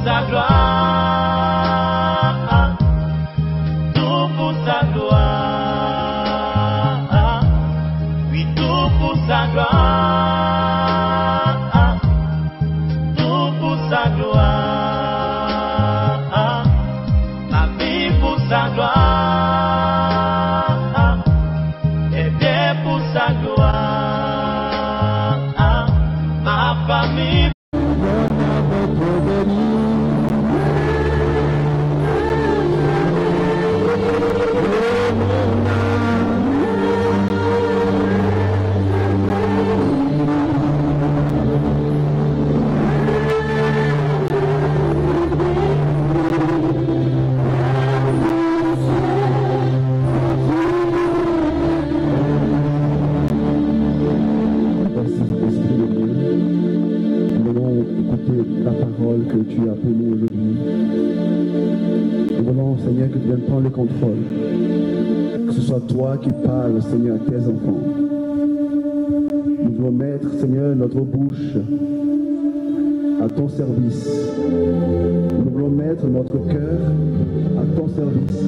sa gloire, tout pour sa gloire, oui, tout pour sa gloire, tout pour sa gloire, ma vie pour sa gloire, et bien pour sa gloire, ma famille. Que tu as pour nous aujourd'hui. Nous voulons, Seigneur, que tu viennes prendre le contrôle. Que ce soit toi qui parles, Seigneur, à tes enfants. Nous voulons mettre, Seigneur, notre bouche à ton service. Nous voulons mettre notre cœur à ton service.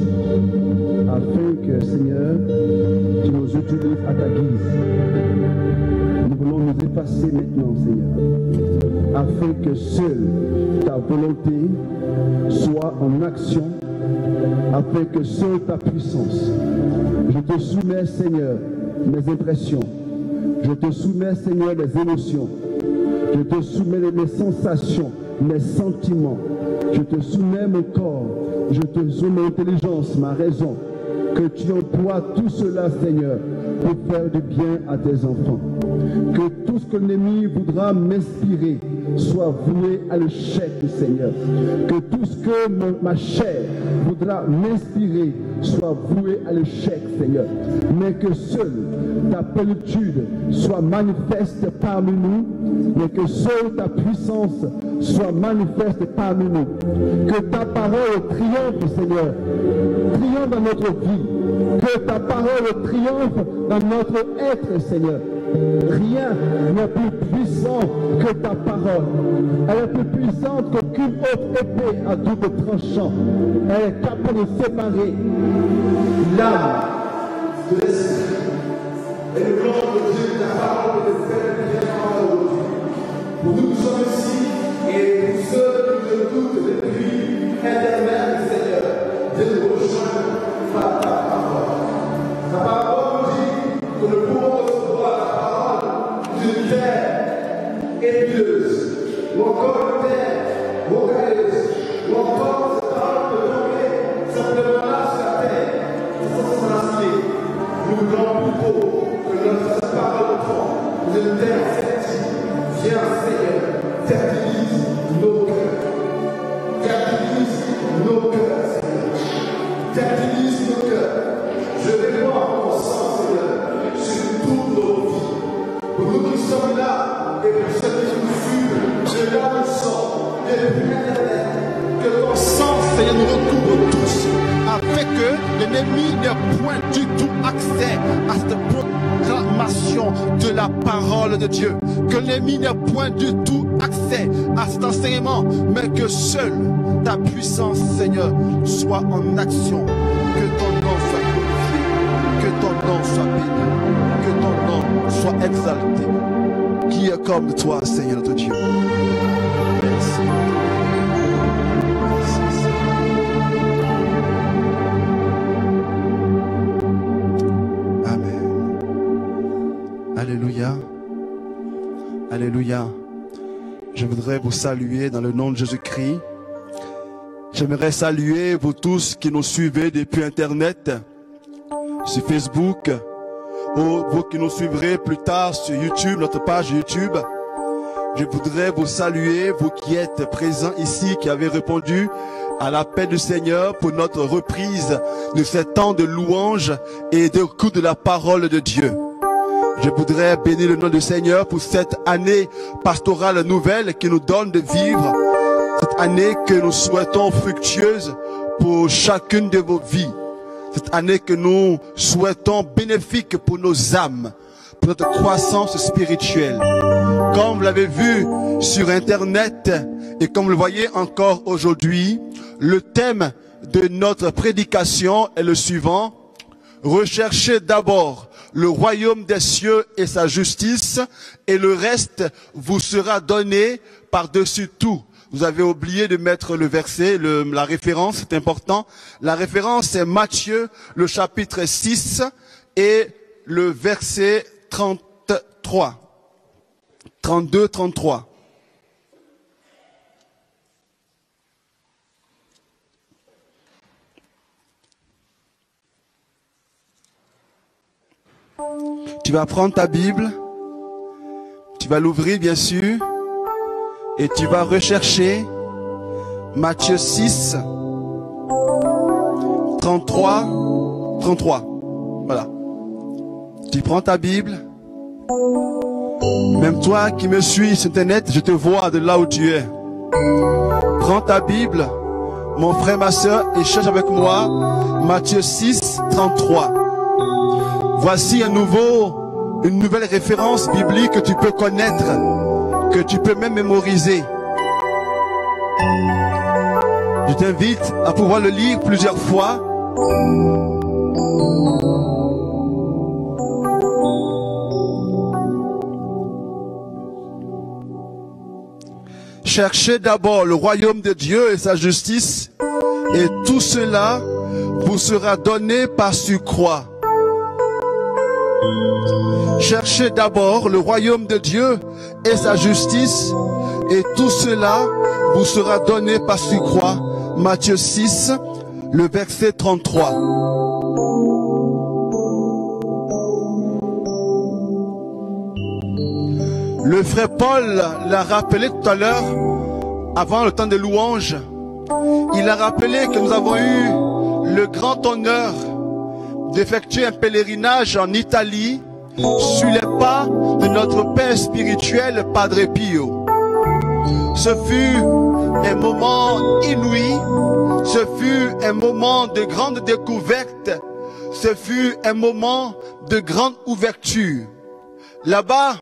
Afin que, Seigneur, tu nous utilises à ta guise. Nous voulons nous effacer maintenant, Seigneur, afin que seule ta volonté soit en action, afin que seule ta puissance. Je te soumets, Seigneur, mes impressions. Je te soumets, Seigneur, mes émotions. Je te soumets mes sensations, mes sentiments. Je te soumets mon corps. Je te soumets mon intelligence, ma raison. Que tu emploies tout cela, Seigneur, pour faire du bien à tes enfants. Que tout ce que l'ennemi voudra m'inspirer soit voué à l'échec, Seigneur. Que tout ce que ma chair voudra m'inspirer soit voué à l'échec, Seigneur. Mais que seule ta plénitude soit manifeste parmi nous, mais que seule ta puissance soit manifeste parmi nous. Que ta parole triomphe, Seigneur. Triomphe dans notre vie. Que ta parole triomphe dans notre être, Seigneur. Rien n'est plus puissant que ta parole. Elle est plus puissante qu'aucune autre épée à double tranchant. Elle est capable de séparer l'âme de l'esprit. Et le nom de Dieu, la parole de faire bien aujourd'hui. Pour nous qui sommes ici et pour ceux qui nous écoutent depuis Internet, Seigneur, Dieu nous rejoint par ta parole. Ta parole nous dit que nous pouvons recevoir la parole d'une terre épineuse, ou encore une terre rocailleuse, ou encore cette parole peut tomber simplement là sur la terre, sans s'enraciner. Nous voulons plutôt que notre parole tombe d'une terre fertile. Viens, Seigneur, fertilise nos cœurs. Fertilise nos cœurs, Seigneur. Fertilise nos cœurs. Je réponds mon sang, Seigneur, sur toutes nos vies. Pour nous qui sommes là, et pour ceux qui nous suivent, je garde le sang depuis Internet. Que ton sang, Seigneur, nous recouvre tous, afin que l'ennemi n'ait point du tout accès à cette proclamation de la parole de Dieu. Que l'ennemi n'ait point du tout accès à cet enseignement, mais que seule ta puissance, Seigneur, soit en action. Que ton nom soit glorifié, que ton nom soit béni, que ton nom soit exalté. Qui est comme toi, Seigneur notre Dieu? Merci. Amen. Alléluia. Alléluia. Je voudrais vous saluer dans le nom de Jésus-Christ. J'aimerais saluer vous tous qui nous suivez depuis Internet, sur Facebook, ou vous qui nous suivrez plus tard sur YouTube, notre page YouTube. Je voudrais vous saluer, vous qui êtes présents ici, qui avez répondu à l'appel du Seigneur pour notre reprise de ce temps de louange et d'écoute de la parole de Dieu. Je voudrais bénir le nom du Seigneur pour cette année pastorale nouvelle qui nous donne de vivre. Cette année que nous souhaitons fructueuse pour chacune de vos vies. Cette année que nous souhaitons bénéfique pour nos âmes, pour notre croissance spirituelle. Comme vous l'avez vu sur Internet Et comme vous le voyez encore aujourd'hui, le thème de notre prédication est le suivant. Recherchez d'abord le royaume des cieux et sa justice, et le reste vous sera donné par-dessus tout. Vous avez oublié de mettre le verset, la référence, c'est important. La référence, c'est Matthieu, le chapitre 6 et le verset 33. 32, 33. Tu vas prendre ta Bible, tu vas l'ouvrir bien sûr, et tu vas rechercher Matthieu 6, 33, 33. Voilà. Tu prends ta Bible. Même toi qui me suis sur Internet, je te vois de là où tu es. Prends ta Bible, mon frère, ma soeur, et cherche avec moi Matthieu 6, 33. Voici une nouvelle référence biblique que tu peux connaître, que tu peux même mémoriser. Je t'invite à pouvoir le lire plusieurs fois. Cherchez d'abord le royaume de Dieu et sa justice, et tout cela vous sera donné par surcroît. Cherchez d'abord le royaume de Dieu et sa justice, et tout cela vous sera donné par surcroît. Matthieu 6, le verset 33. Le frère Paul l'a rappelé tout à l'heure, avant le temps de louange. Il a rappelé que nous avons eu le grand honneur d'effectuer un pèlerinage en Italie sur les pas de notre père spirituel Padre Pio. Ce fut un moment inouï, ce fut un moment de grande découverte, ce fut un moment de grande ouverture. Là-bas,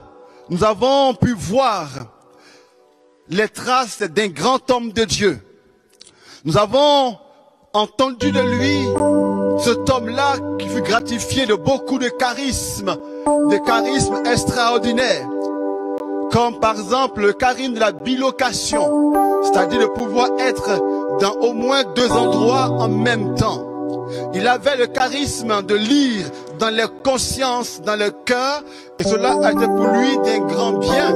nous avons pu voir les traces d'un grand homme de Dieu. Nous avons entendu de lui cet homme-là qui fut gratifié de beaucoup de charismes extraordinaires. Comme par exemple le charisme de la bilocation, c'est-à-dire de pouvoir être dans au moins deux endroits en même temps. Il avait le charisme de lire dans les consciences, dans le cœur, et cela a été pour lui d'un grand bien,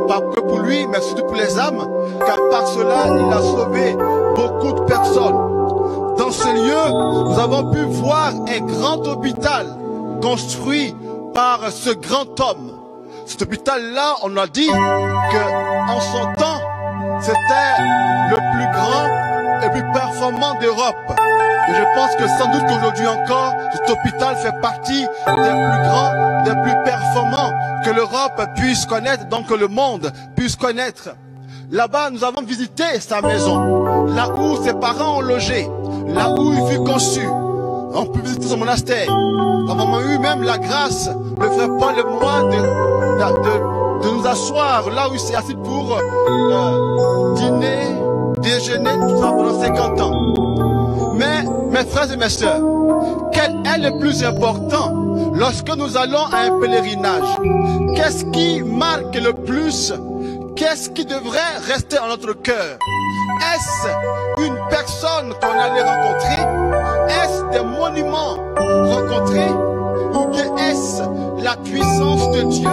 pas que pour lui, mais surtout pour les âmes, car par cela, il a sauvé beaucoup de personnes. Dans ce lieu, nous avons pu voir un grand hôpital construit par ce grand homme. Cet hôpital-là, on a dit qu'en son temps, c'était le plus grand et le plus performant d'Europe. Et je pense que sans doute qu'aujourd'hui encore, cet hôpital fait partie des plus grands, des plus performants que l'Europe puisse connaître, donc que le monde puisse connaître. Là-bas, nous avons visité sa maison, là où ses parents ont logé, là où il fut conçu. On peut visiter son monastère. Nous avons eu même la grâce, le frère Paul et moi, de nous asseoir là où il s'est assis pour dîner, déjeuner, tout ça pendant 50 ans. Mais, mes frères et mes sœurs, quel est le plus important lorsque nous allons à un pèlerinage? Qu'est-ce qui marque le plus? Qu'est-ce qui devrait rester en notre cœur? Est-ce une personne qu'on allait rencontrer? Est-ce des monuments rencontrés? Ou bien est-ce la puissance de Dieu,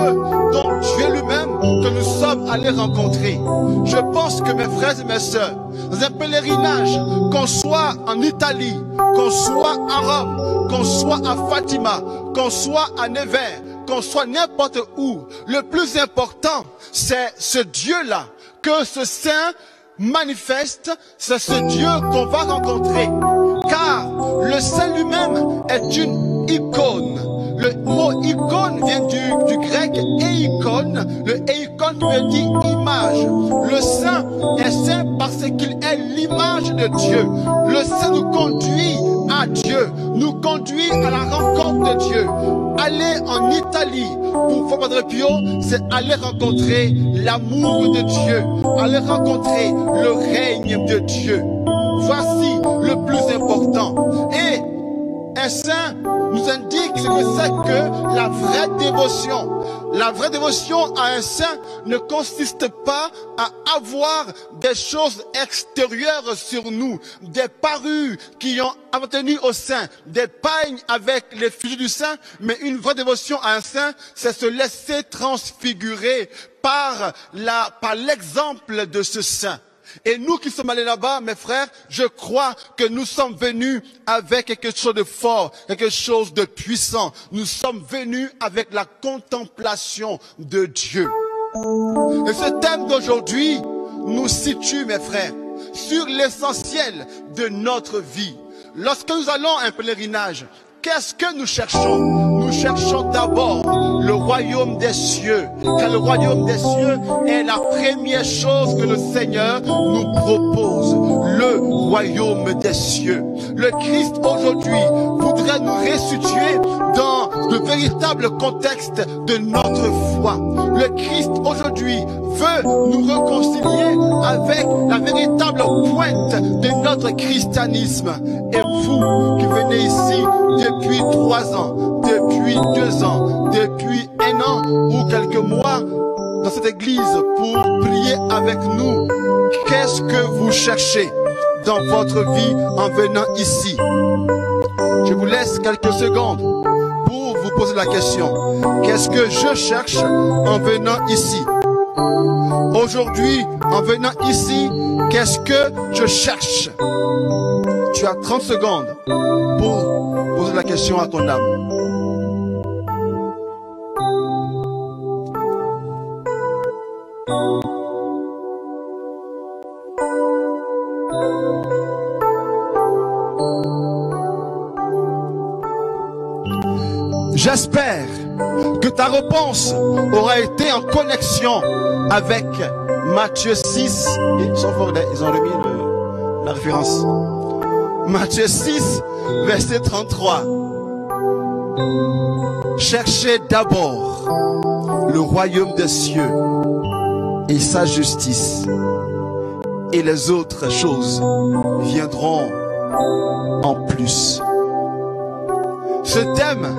donc Dieu lui-même, que nous sommes allés rencontrer? Je pense que mes frères et mes sœurs, dans un pèlerinage, qu'on soit en Italie, qu'on soit à Rome, qu'on soit à Fatima, qu'on soit à Nevers, qu'on soit n'importe où, le plus important, c'est ce Dieu-là, que ce saint manifeste, c'est ce Dieu qu'on va rencontrer. Car le saint lui-même est une icône. Le mot icône vient du grec eikon. Le eikon veut dire image. Le saint est saint parce qu'il est l'image de Dieu. Le saint nous conduit à Dieu. Dieu nous conduit à la rencontre de Dieu. Aller en Italie pour faire Padre Pio, c'est aller rencontrer l'amour de Dieu, aller rencontrer le règne de Dieu. Voici le plus important. Et un saint nous indique ce que c'est que la vraie dévotion. La vraie dévotion à un saint ne consiste pas à avoir des choses extérieures sur nous, des parures qui ont appartenu au saint, des pagnes avec les figures du saint, mais une vraie dévotion à un saint, c'est se laisser transfigurer par l'exemple de ce saint. Et nous qui sommes allés là-bas, mes frères, je crois que nous sommes venus avec quelque chose de fort, quelque chose de puissant. Nous sommes venus avec la contemplation de Dieu. Et ce thème d'aujourd'hui nous situe, mes frères, sur l'essentiel de notre vie. Lorsque nous allons à un pèlerinage, qu'est-ce que nous cherchons? Nous cherchons d'abord le royaume des cieux. Car le royaume des cieux est la première chose que le Seigneur nous propose. Le royaume des cieux. Le Christ aujourd'hui voudrait nous restituer dans le véritable contexte de notre foi. Le Christ aujourd'hui veut nous réconcilier avec la véritable pointe de notre christianisme. Et vous qui venez ici depuis 3 ans, depuis 2 ans, depuis 1 an ou quelques mois dans cette église pour prier avec nous, qu'est-ce que vous cherchez dans votre vie en venant ici? Je vous laisse quelques secondes pour vous poser la question. Qu'est-ce que je cherche en venant ici? Aujourd'hui, en venant ici, qu'est-ce que je cherche? Tu as 30 secondes pour poser la question à ton âme. J'espère que ta réponse aura été en connexion avec Matthieu 6. Ils ont remis la référence. Matthieu 6, verset 33. Cherchez d'abord le royaume des cieux et sa justice, et les autres choses viendront en plus. Ce thème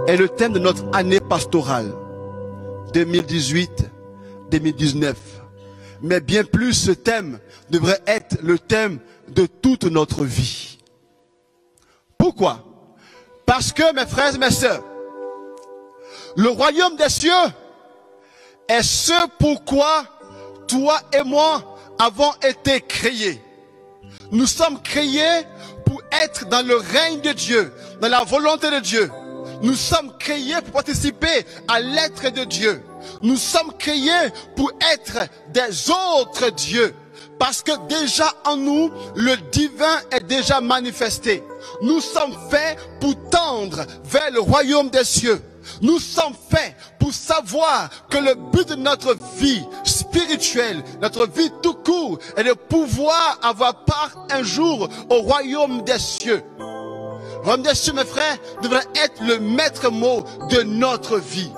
est le thème de notre année pastorale 2018-2019. Mais bien plus, ce thème devrait être le thème de toute notre vie. Pourquoi? Parce que, mes frères et mes sœurs, le royaume des cieux est ce pourquoi toi et moi avons été créés. Nous sommes créés pour être dans le règne de Dieu, dans la volonté de Dieu. Nous sommes créés pour participer à l'être de Dieu. Nous sommes créés pour être des autres dieux. Parce que déjà en nous, le divin est déjà manifesté. Nous sommes faits pour tendre vers le royaume des cieux. Nous sommes faits pour savoir que le but de notre vie spirituelle, notre vie tout court, est de pouvoir avoir part un jour au royaume des cieux. Le royaume des cieux, mes frères, devrait être le maître mot de notre vie.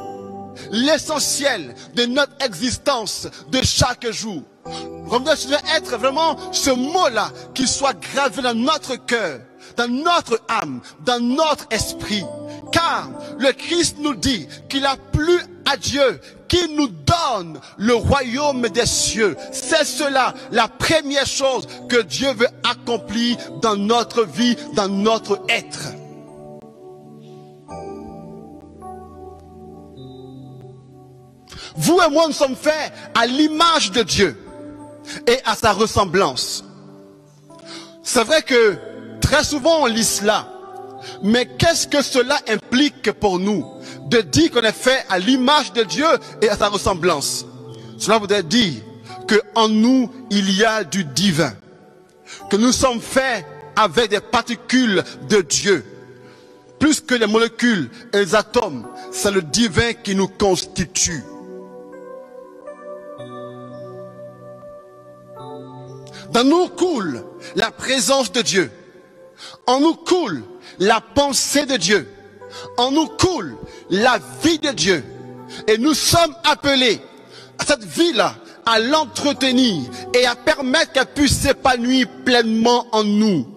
L'essentiel de notre existence de chaque jour. Le royaume des cieux devrait être vraiment ce mot-là qui soit gravé dans notre cœur, dans notre âme, dans notre esprit. Car le Christ nous dit qu'il a plu à Dieu qui nous donne le royaume des cieux. C'est cela, la première chose que Dieu veut accomplir dans notre vie, dans notre être. Vous et moi, nous sommes faits à l'image de Dieu et à sa ressemblance. C'est vrai que très souvent on lit cela. Mais qu'est-ce que cela implique pour nous de dire qu'on est fait à l'image de Dieu et à sa ressemblance? Cela voudrait dire qu'en nous, il y a du divin. Que nous sommes faits avec des particules de Dieu. Plus que les molécules et les atomes, c'est le divin qui nous constitue. Dans nous coule la présence de Dieu. En nous coule la pensée de Dieu. En nous coule la vie de Dieu. Et nous sommes appelés à cette vie-là, à l'entretenir et à permettre qu'elle puisse s'épanouir pleinement en nous.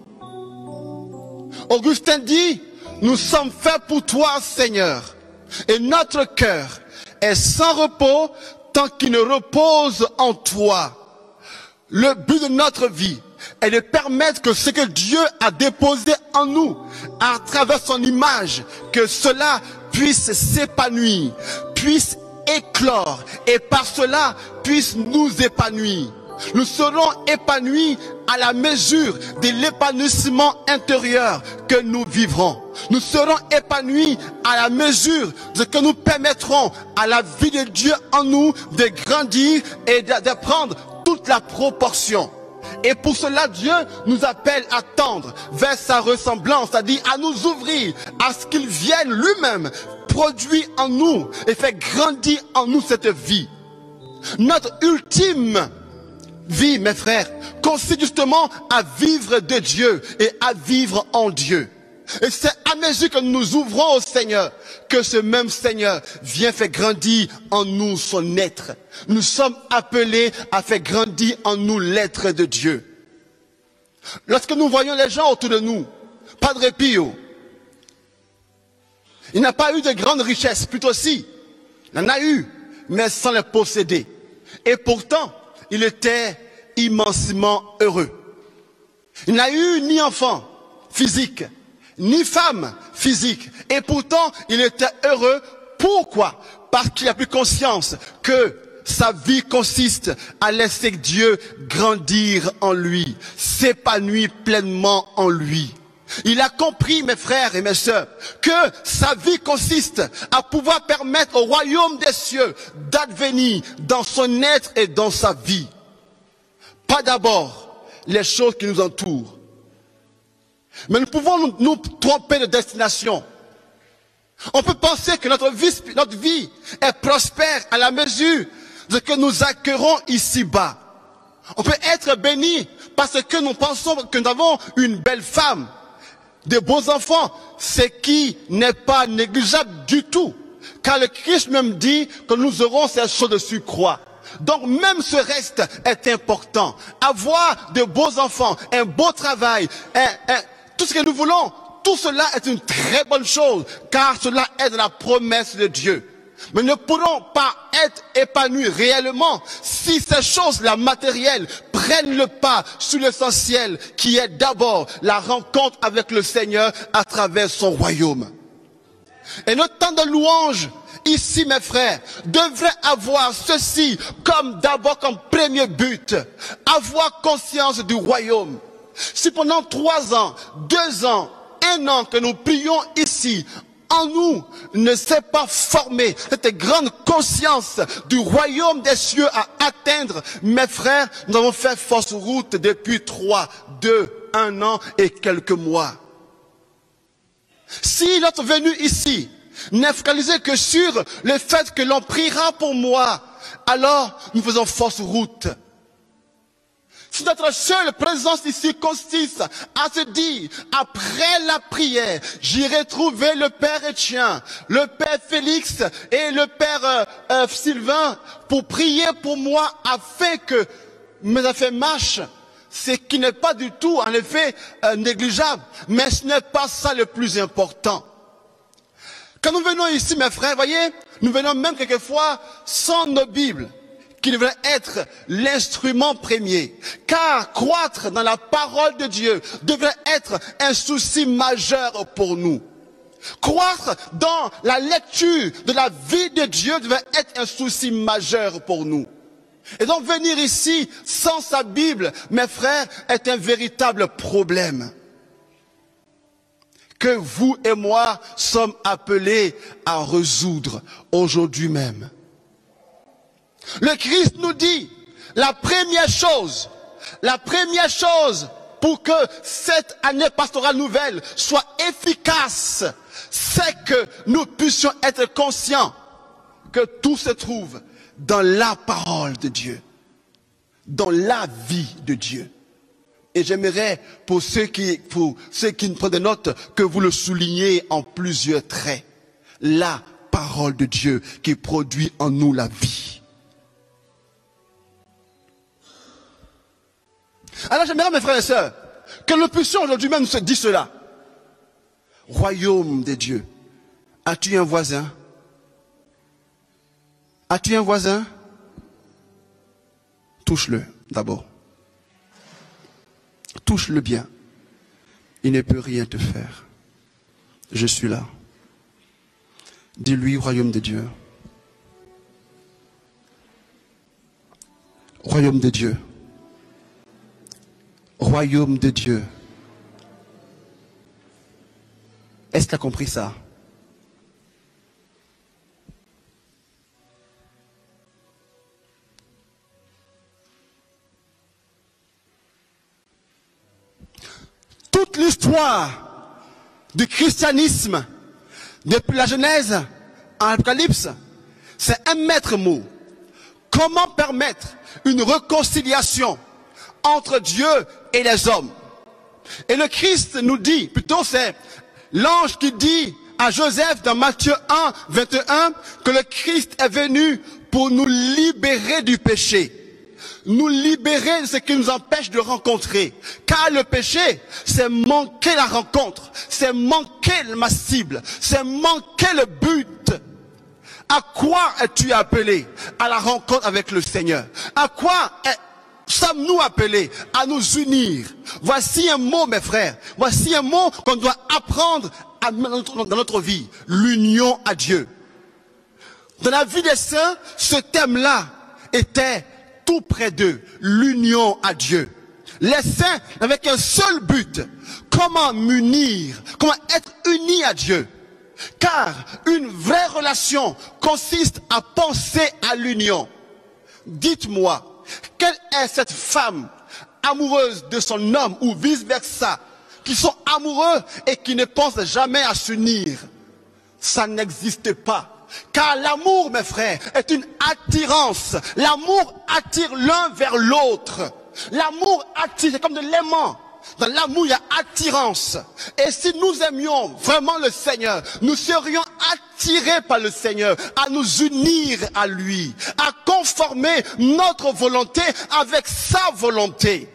Augustin dit, nous sommes faits pour toi, Seigneur, et notre cœur est sans repos tant qu'il ne repose en toi. Le but de notre vie est de permettre que ce que Dieu a déposé en nous, à travers son image, que cela puisse s'épanouir, puisse éclore, et par cela puisse nous épanouir. Nous serons épanouis à la mesure de l'épanouissement intérieur que nous vivrons. Nous serons épanouis à la mesure de ce que nous permettrons à la vie de Dieu en nous de grandir et de prendre toute la proportion. Et pour cela, Dieu nous appelle à tendre vers sa ressemblance, c'est-à-dire à nous ouvrir, à ce qu'il vienne lui-même produire en nous et faire grandir en nous cette vie. Notre ultime vie, mes frères, consiste justement à vivre de Dieu et à vivre en Dieu. Et c'est à mesure que nous nous ouvrons au Seigneur que ce même Seigneur vient faire grandir en nous son être. Nous sommes appelés à faire grandir en nous l'être de Dieu. Lorsque nous voyons les gens autour de nous, Padre Pio, il n'a pas eu de grandes richesses, plutôt si, il en a eu, mais sans les posséder. Et pourtant, il était immensément heureux. Il n'a eu ni enfant physique, ni femme physique. Et pourtant, il était heureux. Pourquoi? Parce qu'il a pris conscience que sa vie consiste à laisser Dieu grandir en lui, s'épanouir pleinement en lui. Il a compris, mes frères et mes sœurs, que sa vie consiste à pouvoir permettre au royaume des cieux d'advenir dans son être et dans sa vie. Pas d'abord les choses qui nous entourent. Mais nous pouvons nous tromper de destination. On peut penser que notre vie est prospère à la mesure de ce que nous accueillerons ici-bas. On peut être béni parce que nous pensons que nous avons une belle femme, de beaux enfants, ce qui n'est pas négligeable du tout. Car le Christ même dit que nous aurons ces choses de surcroît. Donc même ce reste est important. Avoir de beaux enfants, un beau travail, tout ce que nous voulons, tout cela est une très bonne chose, car cela est de la promesse de Dieu. Mais ne pourrons pas être épanouis réellement si ces choses-là matérielles prennent le pas sur l'essentiel, qui est d'abord la rencontre avec le Seigneur à travers son royaume. Et notre temps de louange ici, mes frères, devrait avoir ceci comme premier but, avoir conscience du royaume. Si pendant 3 ans, 2 ans, 1 an que nous prions ici, en nous ne s'est pas formé cette grande conscience du royaume des cieux à atteindre, mes frères, nous avons fait fausse route depuis 3, 2, 1 an et quelques mois. Si notre venue ici n'est focalisée que sur le fait que l'on priera pour moi, alors nous faisons fausse route. Si notre seule présence ici consiste à se dire, après la prière, j'irai trouver le Père Étienne, le Père Félix et le Père Sylvain pour prier pour moi afin que mes affaires marchent, ce qui n'est pas du tout en effet négligeable, mais ce n'est pas ça le plus important. Quand nous venons ici, mes frères, voyez, nous venons même quelquefois sans nos Bibles, qui devrait être l'instrument premier. Car croître dans la parole de Dieu devrait être un souci majeur pour nous. Croître dans la lecture de la vie de Dieu devrait être un souci majeur pour nous. Et donc venir ici sans sa Bible, mes frères, est un véritable problème que vous et moi sommes appelés à résoudre aujourd'hui même. Le Christ nous dit, la première chose pour que cette année pastorale nouvelle soit efficace, c'est que nous puissions être conscients que tout se trouve dans la parole de Dieu, dans la vie de Dieu. Et j'aimerais, pour ceux qui prennent des notes, que vous le souligniez en plusieurs traits. La parole de Dieu qui produit en nous la vie. Alors j'aimerais, mes frères et sœurs, que nous puissions aujourd'hui même se dire cela. Royaume de Dieu. As-tu un voisin? As-tu un voisin? Touche-le d'abord. Touche-le bien. Il ne peut rien te faire. Je suis là. Dis-lui, royaume de Dieu. Royaume de Dieu. Royaume de Dieu. Est-ce que tu as compris ça? Toute l'histoire du christianisme, depuis la Genèse à l'Apocalypse, c'est un maître mot. Comment permettre une réconciliation entre Dieu et les hommes? Et le Christ nous dit, plutôt c'est l'ange qui dit à Joseph dans Matthieu 1, 21, que le Christ est venu pour nous libérer du péché. Nous libérer de ce qui nous empêche de rencontrer. Car le péché, c'est manquer la rencontre, c'est manquer ma cible, c'est manquer le but. À quoi es-tu appelé? À la rencontre avec le Seigneur. À quoi sommes-nous appelés? À nous unir. Voici un mot, mes frères. Voici un mot qu'on doit apprendre dans notre vie. L'union à Dieu. Dans la vie des saints, ce thème-là était tout près d'eux. L'union à Dieu. Les saints avec un seul but. Comment m'unir? Comment être unis à Dieu? Car une vraie relation consiste à penser à l'union. Dites-moi, quelle est cette femme amoureuse de son homme ou vice-versa, qui sont amoureux et qui ne pensent jamais à s'unir? Ça n'existe pas. Car l'amour, mes frères, est une attirance. L'amour attire l'un vers l'autre. L'amour attire, c'est comme de l'aimant. Dans l'amour, il y a attirance. Et si nous aimions vraiment le Seigneur, nous serions attirés par le Seigneur à nous unir à lui, à conformer notre volonté avec sa volonté.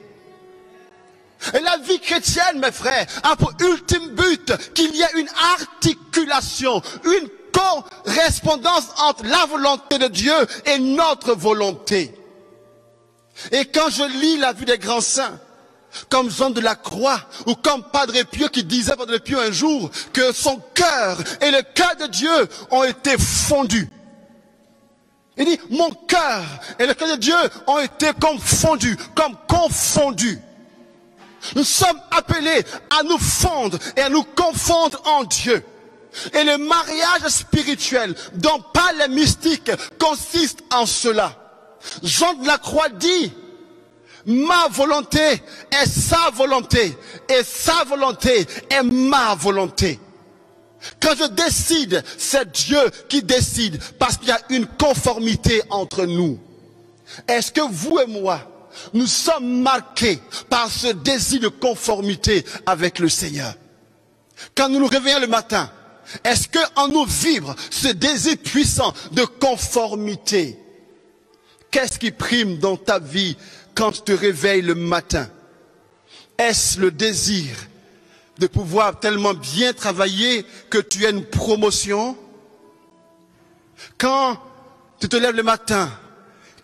Et la vie chrétienne, mes frères, a pour ultime but qu'il y ait une articulation, une correspondance entre la volonté de Dieu et notre volonté. Et quand je lis la vie des grands saints, comme Jean de la Croix, ou comme Padre Pio qui disait, Padre Pio un jour, que son cœur et le cœur de Dieu ont été fondus. Il dit, mon cœur et le cœur de Dieu ont été comme fondus, comme confondus. Nous sommes appelés à nous fondre et à nous confondre en Dieu. Et le mariage spirituel dont parlent les mystiques consiste en cela. Jean de la Croix dit, ma volonté est sa volonté et sa volonté est ma volonté. Quand je décide, c'est Dieu qui décide parce qu'il y a une conformité entre nous. Est-ce que vous et moi, nous sommes marqués par ce désir de conformité avec le Seigneur? Quand nous nous réveillons le matin, est-ce qu'en nous vibre ce désir puissant de conformité? Qu'est-ce qui prime dans ta vie quand tu te réveilles le matin? Est-ce le désir de pouvoir tellement bien travailler que tu aies une promotion? Quand tu te lèves le matin,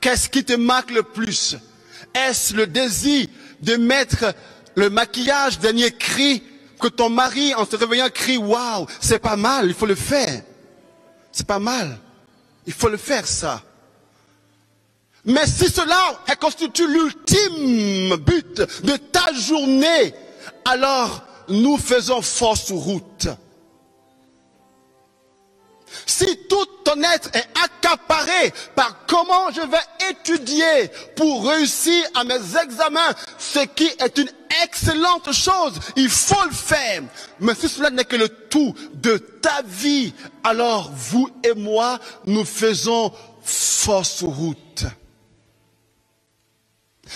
qu'est-ce qui te marque le plus? Est-ce le désir de mettre le maquillage, dernier cri, que ton mari en se réveillant crie, waouh, c'est pas mal, il faut le faire. C'est pas mal, il faut le faire ça. Mais si cela constitue l'ultime but de ta journée, alors nous faisons fausse route. Si tout ton être est accaparé par comment je vais étudier pour réussir à mes examens, ce qui est une excellente chose, il faut le faire. Mais si cela n'est que le tout de ta vie, alors vous et moi, nous faisons fausse route.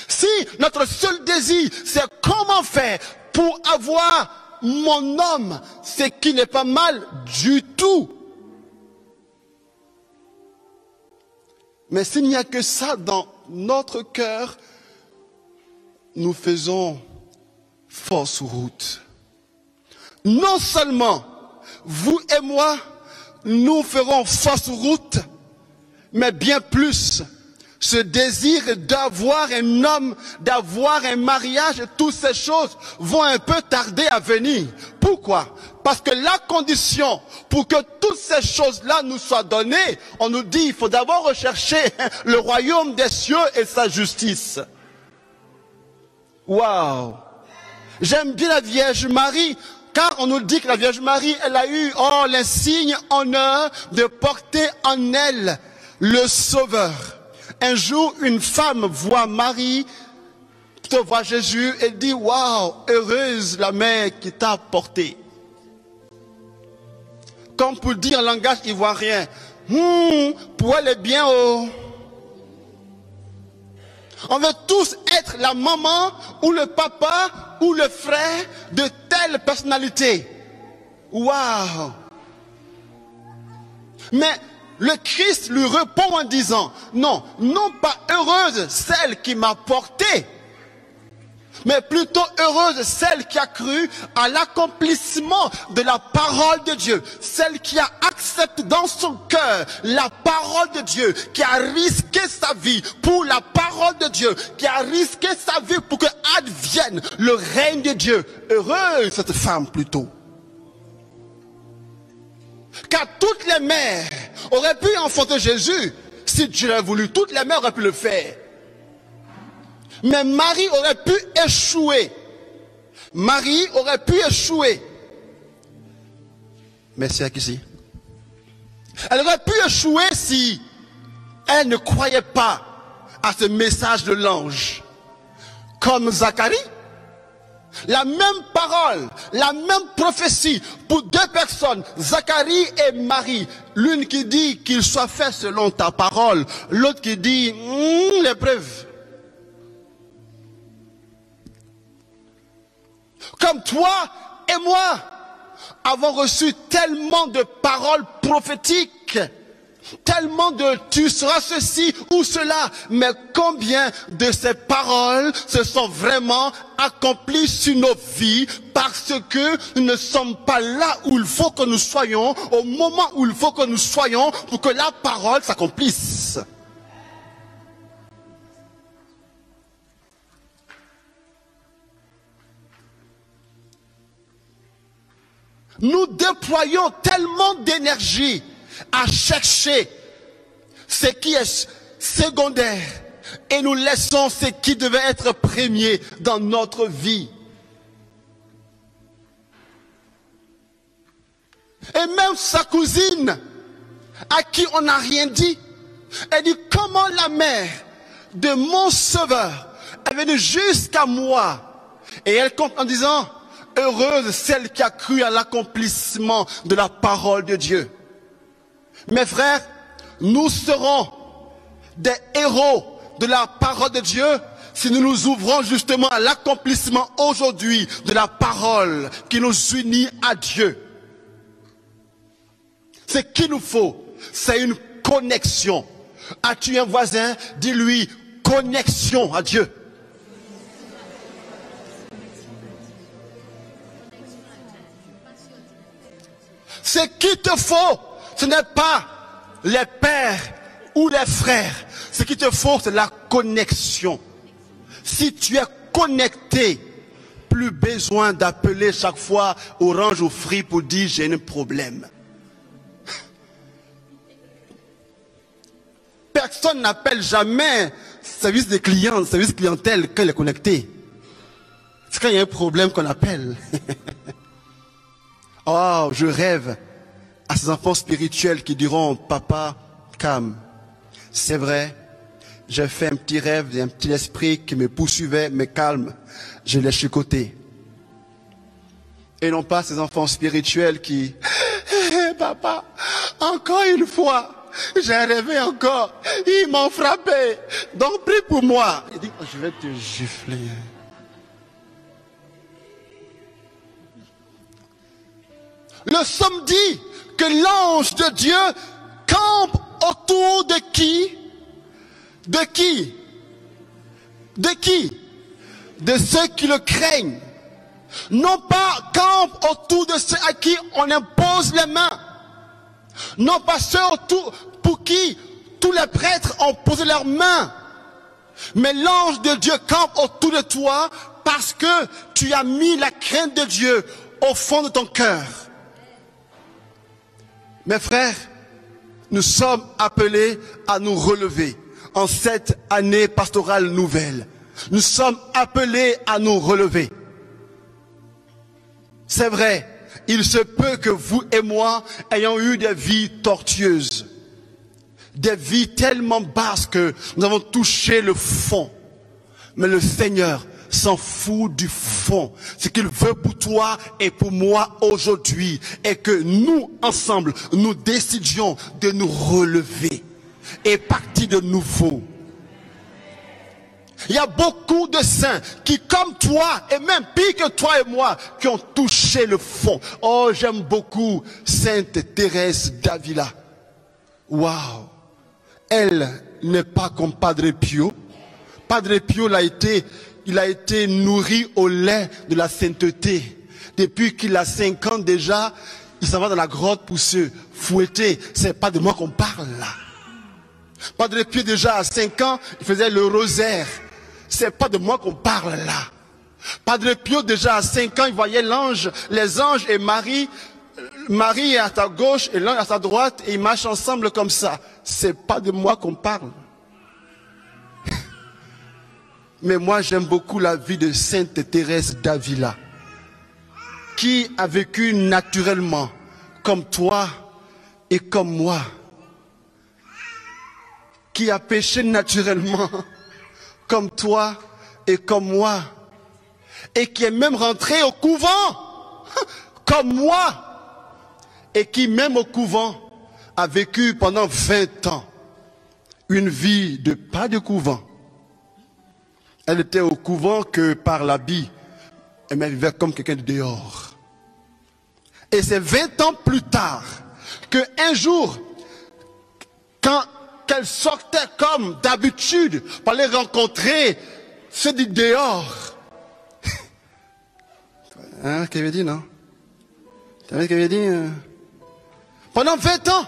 Si notre seul désir, c'est comment faire pour avoir mon homme, ce qui n'est pas mal du tout. Mais s'il n'y a que ça dans notre cœur, nous faisons fausse route. Non seulement vous et moi, nous ferons fausse route, mais bien plus, ce désir d'avoir un homme, d'avoir un mariage, toutes ces choses vont un peu tarder à venir. Pourquoi? Parce que la condition pour que toutes ces choses-là nous soient données, on nous dit, il faut d'abord rechercher le royaume des cieux et sa justice. Waouh! J'aime bien la Vierge Marie, car on nous dit que la Vierge Marie, elle a eu l'insigne honneur de porter en elle le Sauveur. Un jour, une femme voit Marie, voit Jésus, et dit, waouh, heureuse la mère qui t'a porté. Comme pour dire en langage ivoirien, pour elle est bien haut. On veut tous être la maman ou le papa ou le frère de telle personnalité. Waouh! Mais le Christ lui répond en disant, non, non pas heureuse celle qui m'a porté, mais plutôt heureuse celle qui a cru à l'accomplissement de la parole de Dieu, celle qui a accepté dans son cœur la parole de Dieu, qui a risqué sa vie pour la parole de Dieu, qui a risqué sa vie pour que advienne le règne de Dieu. Heureuse cette femme plutôt. Car toutes les mères auraient pu enfanter Jésus si Dieu l'avait voulu. Toutes les mères auraient pu le faire. Mais Marie aurait pu échouer. Marie aurait pu échouer. Mais c'est ici. Elle aurait pu échouer si elle ne croyait pas à ce message de l'ange. Comme Zacharie. La même parole, la même prophétie pour deux personnes, Zacharie et Marie. L'une qui dit qu'il soit fait selon ta parole. L'autre qui dit, l'épreuve. Comme toi et moi avons reçu tellement de paroles prophétiques, tellement de tu seras ceci ou cela, mais combien de ces paroles se sont vraiment accomplies sur nos vies parce que nous ne sommes pas là où il faut que nous soyons, au moment où il faut que nous soyons pour que la parole s'accomplisse. Nous déployons tellement d'énergie à chercher ce qui est secondaire et nous laissons ce qui devait être premier dans notre vie. Et même sa cousine, à qui on n'a rien dit, elle dit, comment la mère de mon sauveur est venue jusqu'à moi? Et elle compte en disant, heureuse celle qui a cru à l'accomplissement de la parole de Dieu. Mes frères, nous serons des héros de la parole de Dieu si nous nous ouvrons justement à l'accomplissement aujourd'hui de la parole qui nous unit à Dieu. Ce qu'il nous faut, c'est une connexion. As-tu un voisin? Dis-lui connexion à Dieu. Ce qu'il te faut, ce n'est pas les pères ou les frères. Ce qu'il te faut, c'est la connexion. Si tu es connecté, plus besoin d'appeler chaque fois Orange ou Free pour dire j'ai un problème. Personne n'appelle jamais service de client, service clientèle quand il est connecté. C'est quand il y a un problème qu'on appelle. Oh, je rêve à ces enfants spirituels qui diront, papa, calme. C'est vrai, j'ai fait un petit rêve, un petit esprit qui me poursuivait, mais calme, je l'ai chicoté. Et non pas ces enfants spirituels qui, papa, encore une fois, j'ai rêvé encore. Ils m'ont frappé. Donc prie pour moi. Il dit, oh, je vais te gifler. Le psaume dit que l'ange de Dieu campe autour de qui? De qui? De qui? De ceux qui le craignent. Non pas campe autour de ceux à qui on impose les mains. Non pas ceux autour pour qui tous les prêtres ont posé leurs mains. Mais l'ange de Dieu campe autour de toi parce que tu as mis la crainte de Dieu au fond de ton cœur. Mes frères, nous sommes appelés à nous relever en cette année pastorale nouvelle. Nous sommes appelés à nous relever. C'est vrai, il se peut que vous et moi ayons eu des vies tortueuses, des vies tellement basses que nous avons touché le fond. Mais le Seigneur s'en fout du fond. Ce qu'il veut pour toi et pour moi aujourd'hui est que nous, ensemble, nous décidions de nous relever et partir de nouveau. Il y a beaucoup de saints qui, comme toi, et même pire que toi et moi, qui ont touché le fond. Oh, j'aime beaucoup Sainte Thérèse d'Avila. Waouh! Elle n'est pas comme Padre Pio. Padre Pio il a été nourri au lait de la sainteté. Depuis qu'il a 5 ans déjà, il s'en va dans la grotte pour se fouetter. C'est pas de moi qu'on parle là. Padre Pio déjà à 5 ans, il faisait le rosaire. C'est pas de moi qu'on parle là. Padre Pio déjà à 5 ans, il voyait l'ange, les anges et Marie. Marie est à ta gauche et l'ange à ta droite et ils marchent ensemble comme ça. C'est pas de moi qu'on parle. Mais moi j'aime beaucoup la vie de Sainte Thérèse d'Avila, qui a vécu naturellement comme toi et comme moi, qui a péché naturellement comme toi et comme moi, et qui est même rentré au couvent comme moi, et qui même au couvent a vécu pendant 20 ans une vie de pas de couvent. Elle était au couvent que par l'habit, elle vivait comme quelqu'un de dehors. Et c'est 20 ans plus tard qu'un jour, qu'elle sortait comme d'habitude pour aller rencontrer ceux du dehors. Hein, qu'elle avait dit, non? Tu savais ce qu'elle avait dit? Pendant 20 ans.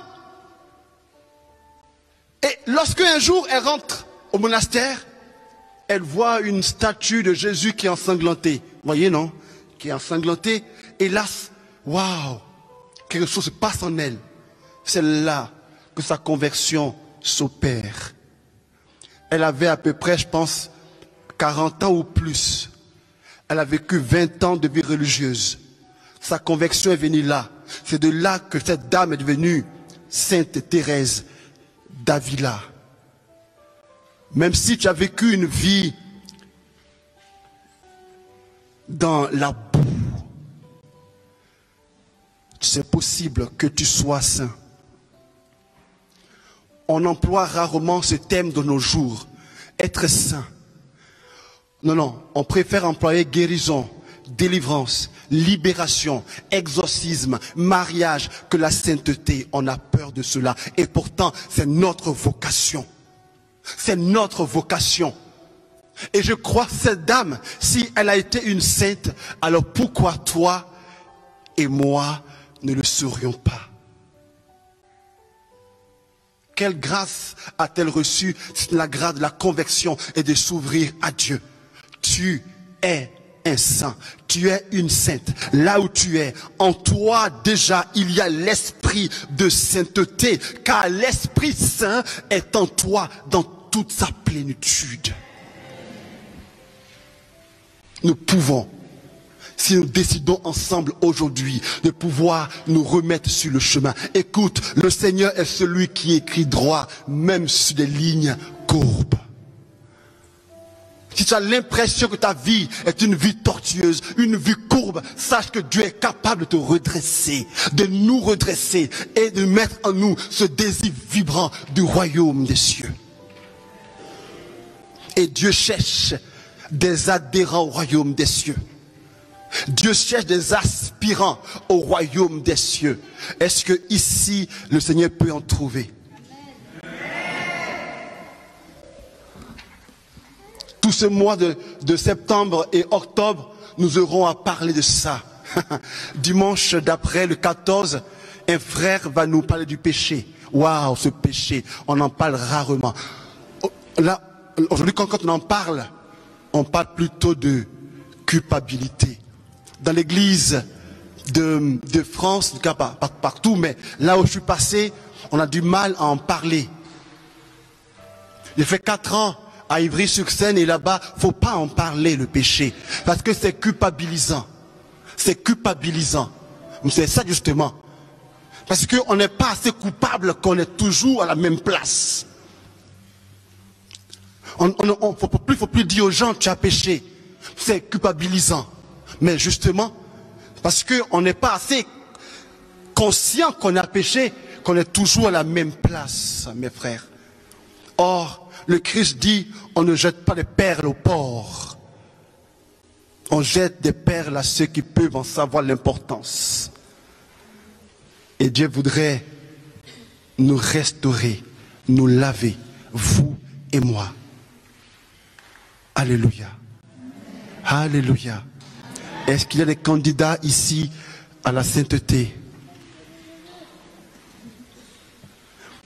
Et lorsque un jour elle rentre au monastère, elle voit une statue de Jésus qui est ensanglantée. Vous voyez, non? Qui est ensanglantée. Et là, waouh! Quelque chose se passe en elle. C'est là que sa conversion s'opère. Elle avait à peu près, je pense, 40 ans ou plus. Elle a vécu 20 ans de vie religieuse. Sa conversion est venue là. C'est de là que cette dame est devenue Sainte Thérèse d'Avila. Même si tu as vécu une vie dans la boue, c'est possible que tu sois saint. On emploie rarement ce thème de nos jours, être saint. Non, on préfère employer guérison, délivrance, libération, exorcisme, mariage que la sainteté. On a peur de cela. Et pourtant, c'est notre vocation. C'est notre vocation. Et je crois que cette dame, si elle a été une sainte, alors pourquoi toi et moi ne le serions pas? Quelle grâce a-t-elle reçue? C'est la grâce de la conversion et de s'ouvrir à Dieu. Tu es un saint, tu es une sainte. Là où tu es, en toi déjà, il y a l'esprit de sainteté, car l'Esprit Saint est en toi dans toute sa plénitude. Nous pouvons, si nous décidons ensemble aujourd'hui de pouvoir nous remettre sur le chemin. Écoute, le Seigneur est celui qui écrit droit, même sur des lignes courbes. Si tu as l'impression que ta vie est une vie tortueuse, une vie courbe, sache que Dieu est capable de te redresser, de nous redresser et de mettre en nous ce désir vibrant du royaume des cieux. Et Dieu cherche des adhérents au royaume des cieux. Dieu cherche des aspirants au royaume des cieux. Est-ce que ici le Seigneur peut en trouver? Tout ce mois de septembre et octobre, nous aurons à parler de ça. Dimanche d'après, le 14, un frère va nous parler du péché. Waouh, ce péché, on en parle rarement. Là, aujourd'hui, quand on en parle, on parle plutôt de culpabilité. Dans l'église de France, en tout cas pas partout, mais là où je suis passé, on a du mal à en parler. J'ai fait 4 ans à Ivry-sur-Seine et là-bas, faut pas en parler, le péché, parce que c'est culpabilisant. C'est culpabilisant. C'est ça justement. Parce qu'on n'est pas assez coupable qu'on est toujours à la même place. Faut plus dire aux gens tu as péché. C'est culpabilisant. Mais justement, parce qu'on n'est pas assez conscient qu'on a péché, qu'on est toujours à la même place, mes frères. Or, le Christ dit, on ne jette pas des perles aux porcs. On jette des perles à ceux qui peuvent en savoir l'importance. Et Dieu voudrait nous restaurer, nous laver, vous et moi. Alléluia. Alléluia. Est-ce qu'il y a des candidats ici à la sainteté?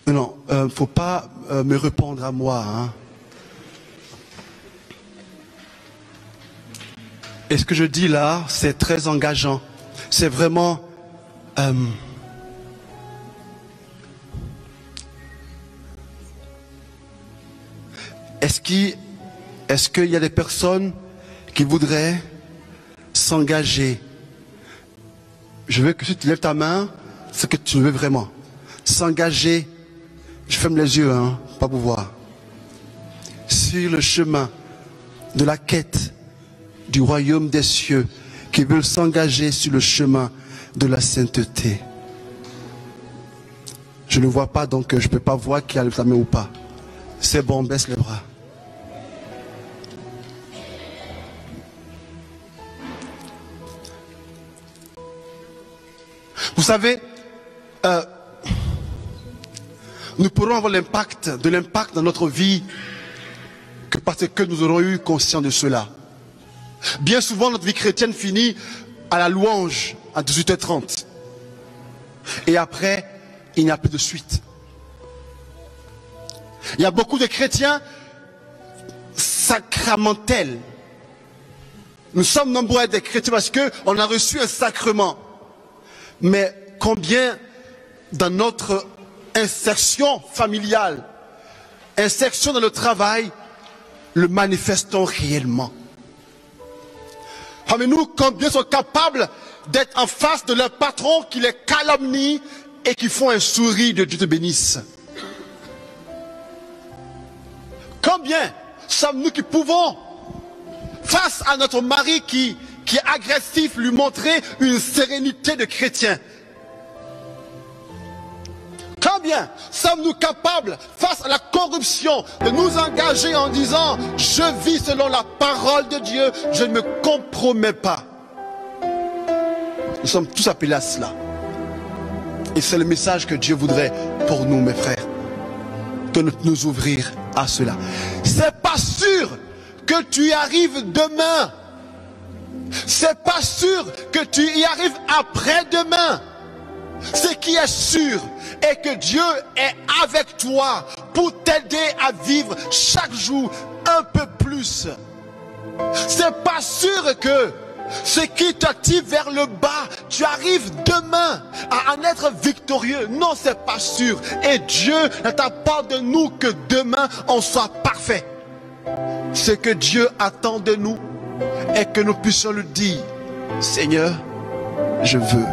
Non, faut pas me répondre à moi. Hein. Et ce que je dis là, c'est très engageant. C'est vraiment... Est-ce qu'il y a des personnes qui voudraient s'engager? Je veux que tu lèves ta main, ce que tu veux vraiment. S'engager, je ferme les yeux, hein, pas pour voir. Sur le chemin de la quête du royaume des cieux, qui veulent s'engager sur le chemin de la sainteté. Je ne vois pas, donc je ne peux pas voir qui a levé sa main ou pas. C'est bon, baisse les bras. Vous savez, nous pourrons avoir de l'impact dans notre vie que parce que nous aurons eu conscience de cela. Bien souvent, notre vie chrétienne finit à la louange à 18h30. Et après, il n'y a plus de suite. Il y a beaucoup de chrétiens sacramentels. Nous sommes nombreux à être des chrétiens parce qu'on a reçu un sacrement. Mais combien dans notre insertion familiale, insertion dans le travail, le manifestons réellement? Parmi nous, combien sont capables d'être en face de leur patron qui les calomnie et qui font un sourire de Dieu te bénisse? Combien sommes-nous qui pouvons, face à notre mari qui est agressif, lui montrer une sérénité de chrétien? Combien sommes-nous capables, face à la corruption, de nous engager en disant « Je vis selon la parole de Dieu, je ne me compromets pas ». Nous sommes tous appelés à cela. Et c'est le message que Dieu voudrait pour nous, mes frères, de nous ouvrir à cela. C'est pas sûr que tu y arrives demain. C'est pas sûr que tu y arrives après-demain. Ce qui est sûr est que Dieu est avec toi pour t'aider à vivre chaque jour un peu plus. C'est pas sûr que ce qui te tire vers le bas, tu arrives demain à en être victorieux. Non, c'est pas sûr. Et Dieu n'attend pas de nous que demain on soit parfait. Ce que Dieu attend de nous est que nous puissions lui dire: Seigneur, je veux.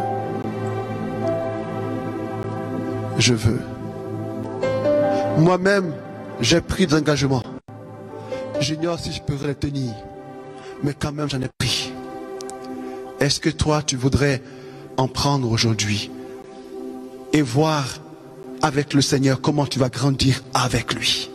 Je veux. Moi-même, j'ai pris des engagements. J'ignore si je pourrais les tenir, mais quand même j'en ai pris. Est-ce que toi tu voudrais en prendre aujourd'hui et voir avec le Seigneur comment tu vas grandir avec lui?